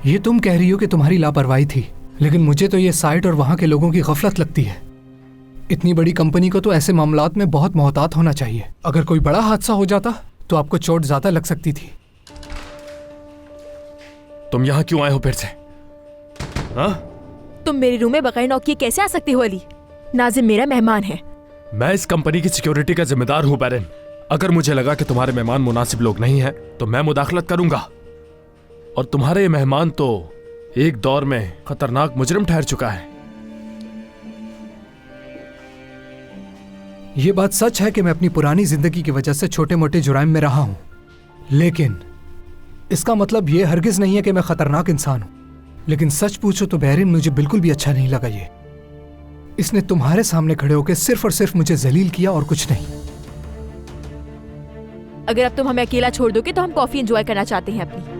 ये तुम कह रही हो कि तुम्हारी लापरवाही थी, लेकिन मुझे तो ये साइट और वहाँ के लोगों की गफलत लगती है। इतनी बड़ी कंपनी को तो ऐसे मामलात में बहुत मोहतात होना चाहिए। अगर कोई बड़ा हादसा हो जाता तो आपको चोट ज्यादा लग सकती थी। तुम यहाँ क्यों आए हो फिर से? हाँ? तुम मेरे रूम में बगैर नॉक किए कैसे आ सकते हो अली? नाजिम मेरा मेहमान है। मैं इस कंपनी की सिक्योरिटी का जिम्मेदार हूँ बैरन। अगर मुझे लगा कि तुम्हारे मेहमान मुनासिब लोग नहीं हैं तो मैं मुदाखलत करूंगा। और तुम्हारे ये मेहमान तो एक दौर में खतरनाक मुजरिम ठहर चुका है। ये बात सच है कि मैं अपनी पुरानी जिंदगी की वजह से छोटे मोटे जुराइम में रहा हूं, लेकिन इसका मतलब ये हरगिज नहीं है कि मैं खतरनाक इंसान हूं। लेकिन सच पूछो तो बैरिन, मुझे बिल्कुल भी अच्छा नहीं लगा ये। इसने तुम्हारे सामने खड़े होकर सिर्फ और सिर्फ मुझे जलील किया और कुछ नहीं। अगर अब तुम हमें अकेला छोड़ दोगे तो हम कॉफी एंजॉय करना चाहते हैं अपनी।